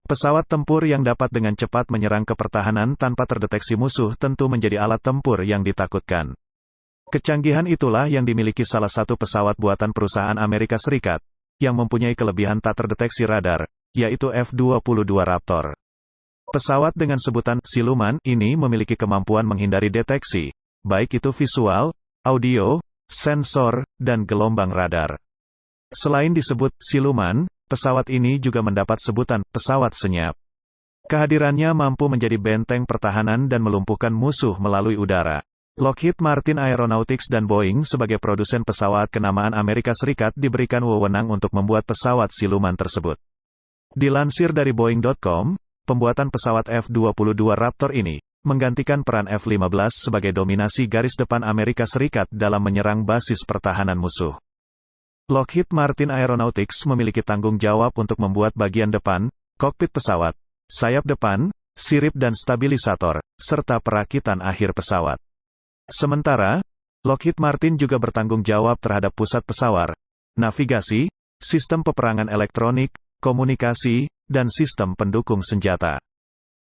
Pesawat tempur yang dapat dengan cepat menyerang ke pertahanan tanpa terdeteksi musuh tentu menjadi alat tempur yang ditakutkan. Kecanggihan itulah yang dimiliki salah satu pesawat buatan perusahaan Amerika Serikat, yang mempunyai kelebihan tak terdeteksi radar, yaitu F-22 Raptor. Pesawat dengan sebutan siluman ini memiliki kemampuan menghindari deteksi, baik itu visual, audio, sensor, dan gelombang radar. Selain disebut siluman, pesawat ini juga mendapat sebutan pesawat senyap. Kehadirannya mampu menjadi benteng pertahanan dan melumpuhkan musuh melalui udara. Lockheed Martin Aeronautics dan Boeing sebagai produsen pesawat kenamaan Amerika Serikat diberikan wewenang untuk membuat pesawat siluman tersebut. Dilansir dari Boeing.com, pembuatan pesawat F-22 Raptor ini menggantikan peran F-15 sebagai dominasi garis depan Amerika Serikat dalam menyerang basis pertahanan musuh. Lockheed Martin Aeronautics memiliki tanggung jawab untuk membuat bagian depan, kokpit pesawat, sayap depan, sirip dan stabilisator, serta perakitan akhir pesawat. Sementara, Lockheed Martin juga bertanggung jawab terhadap pusat pesawat, navigasi, sistem peperangan elektronik, komunikasi, dan sistem pendukung senjata.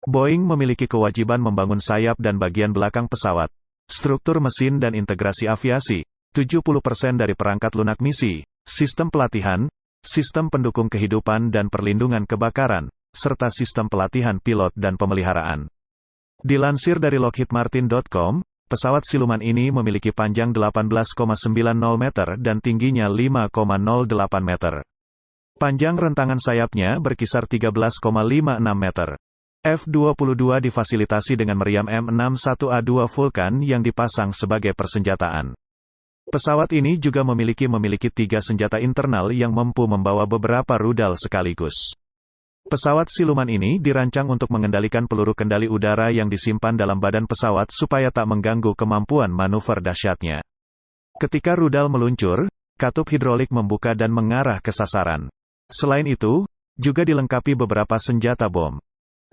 Boeing memiliki kewajiban membangun sayap dan bagian belakang pesawat, struktur mesin dan integrasi aviasi, 70% dari perangkat lunak misi, sistem pelatihan, sistem pendukung kehidupan dan perlindungan kebakaran, serta sistem pelatihan pilot dan pemeliharaan. Dilansir dari lockheedmartin.com, pesawat siluman ini memiliki panjang 18,90 meter dan tingginya 5,08 meter. Panjang rentangan sayapnya berkisar 13,56 meter. F-22 difasilitasi dengan meriam M61A2 Vulcan yang dipasang sebagai persenjataan. Pesawat ini juga memiliki 3 senjata internal yang mampu membawa beberapa rudal sekaligus. Pesawat siluman ini dirancang untuk mengendalikan peluru kendali udara yang disimpan dalam badan pesawat supaya tak mengganggu kemampuan manuver dahsyatnya. Ketika rudal meluncur, katup hidrolik membuka dan mengarah ke sasaran. Selain itu, juga dilengkapi beberapa senjata bom.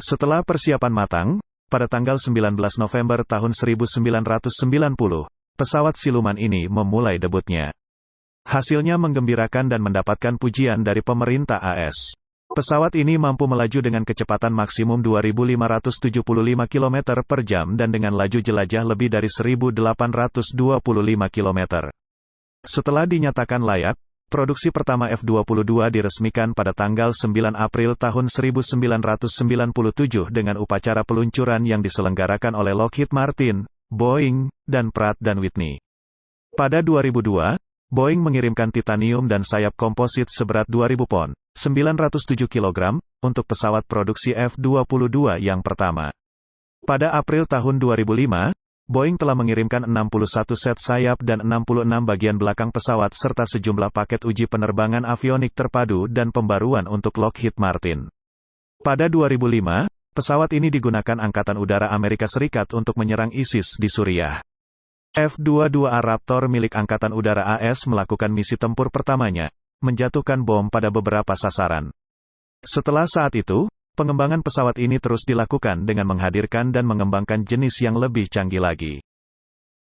Setelah persiapan matang, pada tanggal 19 November tahun 1990, pesawat siluman ini memulai debutnya. Hasilnya menggembirakan dan mendapatkan pujian dari pemerintah AS. Pesawat ini mampu melaju dengan kecepatan maksimum 2.575 km per jam dan dengan laju jelajah lebih dari 1.825 km. Setelah dinyatakan layak, produksi pertama F-22 diresmikan pada tanggal 9 April tahun 1997 dengan upacara peluncuran yang diselenggarakan oleh Lockheed Martin, Boeing, dan Pratt & Whitney. Pada 2002, Boeing mengirimkan titanium dan sayap komposit seberat 2.000 pon, 907 kg, untuk pesawat produksi F-22 yang pertama. Pada April tahun 2005, Boeing telah mengirimkan 61 set sayap dan 66 bagian belakang pesawat serta sejumlah paket uji penerbangan avionik terpadu dan pembaruan untuk Lockheed Martin. Pada 2005, pesawat ini digunakan Angkatan Udara Amerika Serikat untuk menyerang ISIS di Suriah. F-22A Raptor milik Angkatan Udara AS melakukan misi tempur pertamanya, menjatuhkan bom pada beberapa sasaran. Setelah saat itu, pengembangan pesawat ini terus dilakukan dengan menghadirkan dan mengembangkan jenis yang lebih canggih lagi.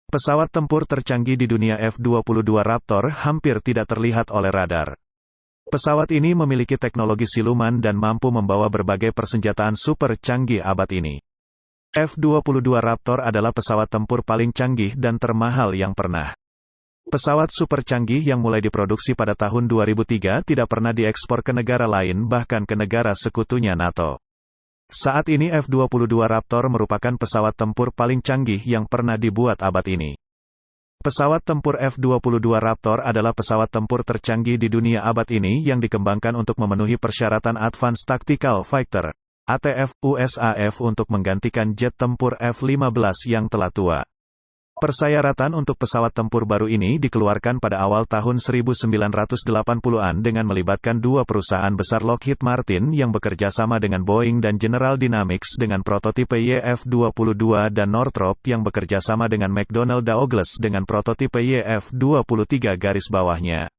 Pesawat tempur tercanggih di dunia F-22 Raptor hampir tidak terlihat oleh radar. Pesawat ini memiliki teknologi siluman dan mampu membawa berbagai persenjataan super canggih abad ini. F-22 Raptor adalah pesawat tempur paling canggih dan termahal yang pernah. Pesawat super canggih yang mulai diproduksi pada tahun 2003 tidak pernah diekspor ke negara lain bahkan ke negara sekutunya NATO. Saat ini F-22 Raptor merupakan pesawat tempur paling canggih yang pernah dibuat abad ini. Pesawat tempur F-22 Raptor adalah pesawat tempur tercanggih di dunia abad ini yang dikembangkan untuk memenuhi persyaratan Advanced Tactical Fighter, ATF, USAF untuk menggantikan jet tempur F-15 yang telah tua. Persyaratan untuk pesawat tempur baru ini dikeluarkan pada awal tahun 1980-an dengan melibatkan dua perusahaan besar Lockheed Martin yang bekerja sama dengan Boeing dan General Dynamics dengan prototipe YF-22 dan Northrop yang bekerja sama dengan McDonnell Douglas dengan prototipe YF-23 garis bawahnya.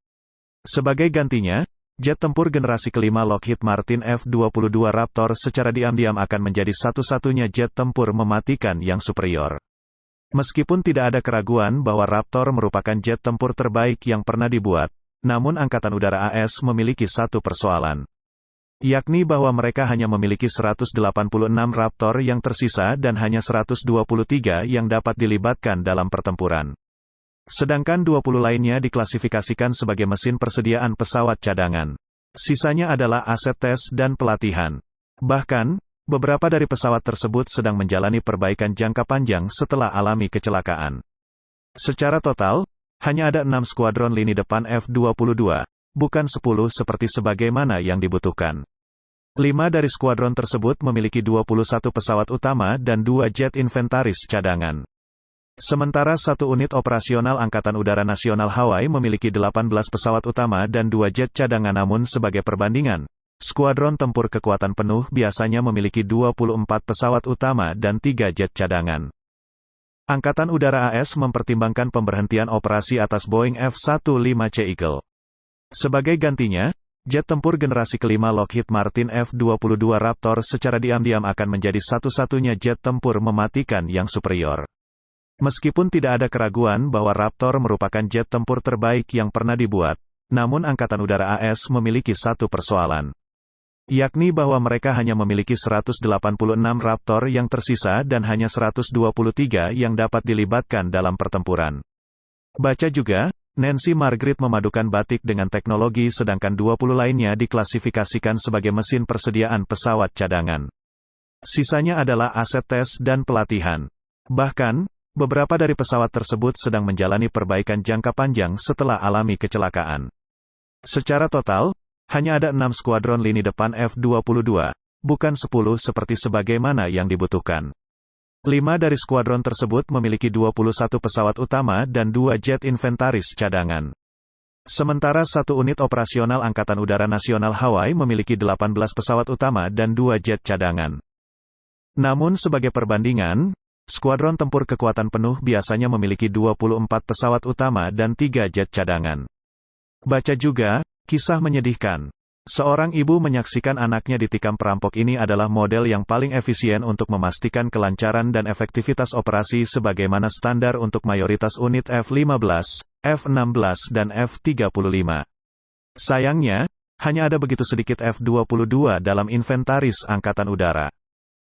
Sebagai gantinya, jet tempur generasi kelima Lockheed Martin F-22 Raptor secara diam-diam akan menjadi satu-satunya jet tempur mematikan yang superior. Meskipun tidak ada keraguan bahwa Raptor merupakan jet tempur terbaik yang pernah dibuat, namun Angkatan Udara AS memiliki satu persoalan. yakni bahwa mereka hanya memiliki 186 Raptor yang tersisa dan hanya 123 yang dapat dilibatkan dalam pertempuran. Sedangkan 20 lainnya diklasifikasikan sebagai mesin persediaan pesawat cadangan. Sisanya adalah aset tes dan pelatihan. Bahkan, beberapa dari pesawat tersebut sedang menjalani perbaikan jangka panjang setelah alami kecelakaan. Secara total, hanya ada 6 skuadron lini depan F-22, bukan 10 seperti sebagaimana yang dibutuhkan. 5 dari skuadron tersebut memiliki 21 pesawat utama dan 2 jet inventaris cadangan. Sementara 1 unit operasional Angkatan Udara Nasional Hawaii memiliki 18 pesawat utama dan 2 jet cadangan. Namun sebagai perbandingan, skuadron tempur kekuatan penuh biasanya memiliki 24 pesawat utama dan 3 jet cadangan. Angkatan Udara AS mempertimbangkan pemberhentian operasi atas Boeing F-15C Eagle. Sebagai gantinya, jet tempur generasi kelima Lockheed Martin F-22 Raptor secara diam-diam akan menjadi satu-satunya jet tempur mematikan yang superior. Meskipun tidak ada keraguan bahwa Raptor merupakan jet tempur terbaik yang pernah dibuat, namun Angkatan Udara AS memiliki satu persoalan, yakni bahwa mereka hanya memiliki 186 Raptor yang tersisa dan hanya 123 yang dapat dilibatkan dalam pertempuran. Baca juga, Nancy Margaret memadukan batik dengan teknologi sedangkan 20 lainnya diklasifikasikan sebagai mesin persediaan pesawat cadangan. Sisanya adalah aset tes dan pelatihan. Bahkan, beberapa dari pesawat tersebut sedang menjalani perbaikan jangka panjang setelah alami kecelakaan. Secara total, hanya ada 6 skuadron lini depan F-22, bukan 10 seperti sebagaimana yang dibutuhkan. 5 dari skuadron tersebut memiliki 21 pesawat utama dan 2 jet inventaris cadangan. Sementara 1 unit operasional Angkatan Udara Nasional Hawaii memiliki 18 pesawat utama dan 2 jet cadangan. Namun sebagai perbandingan, skuadron tempur kekuatan penuh biasanya memiliki 24 pesawat utama dan 3 jet cadangan. Baca juga, kisah menyedihkan. Seorang ibu menyaksikan anaknya ditikam perampok. Ini adalah model yang paling efisien untuk memastikan kelancaran dan efektivitas operasi sebagaimana standar untuk mayoritas unit F-15, F-16 dan F-35. Sayangnya, hanya ada begitu sedikit F-22 dalam inventaris Angkatan Udara.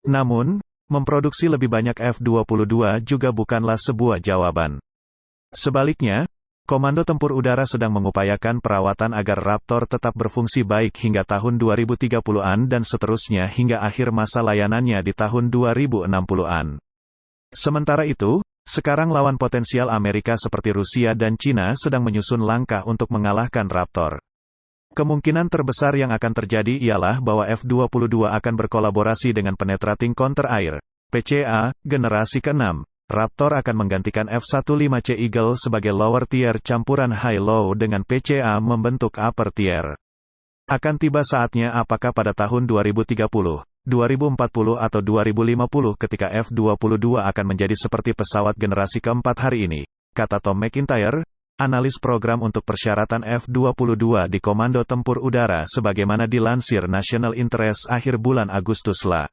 Namun, memproduksi lebih banyak F-22 juga bukanlah sebuah jawaban. Sebaliknya, Komando Tempur Udara sedang mengupayakan perawatan agar Raptor tetap berfungsi baik hingga tahun 2030-an dan seterusnya hingga akhir masa layanannya di tahun 2060-an. Sementara itu, sekarang lawan potensial Amerika seperti Rusia dan Cina sedang menyusun langkah untuk mengalahkan Raptor. Kemungkinan terbesar yang akan terjadi ialah bahwa F-22 akan berkolaborasi dengan Penetrating Counter Air, PCA, generasi ke-6. Raptor akan menggantikan F-15C Eagle sebagai lower tier campuran high-low dengan PCA membentuk upper tier. Akan tiba saatnya apakah pada tahun 2030, 2040 atau 2050 ketika F-22 akan menjadi seperti pesawat generasi keempat hari ini, kata Tom McIntyre, analis program untuk persyaratan F-22 di Komando Tempur Udara sebagaimana dilansir National Interest akhir bulan Agustus lalu.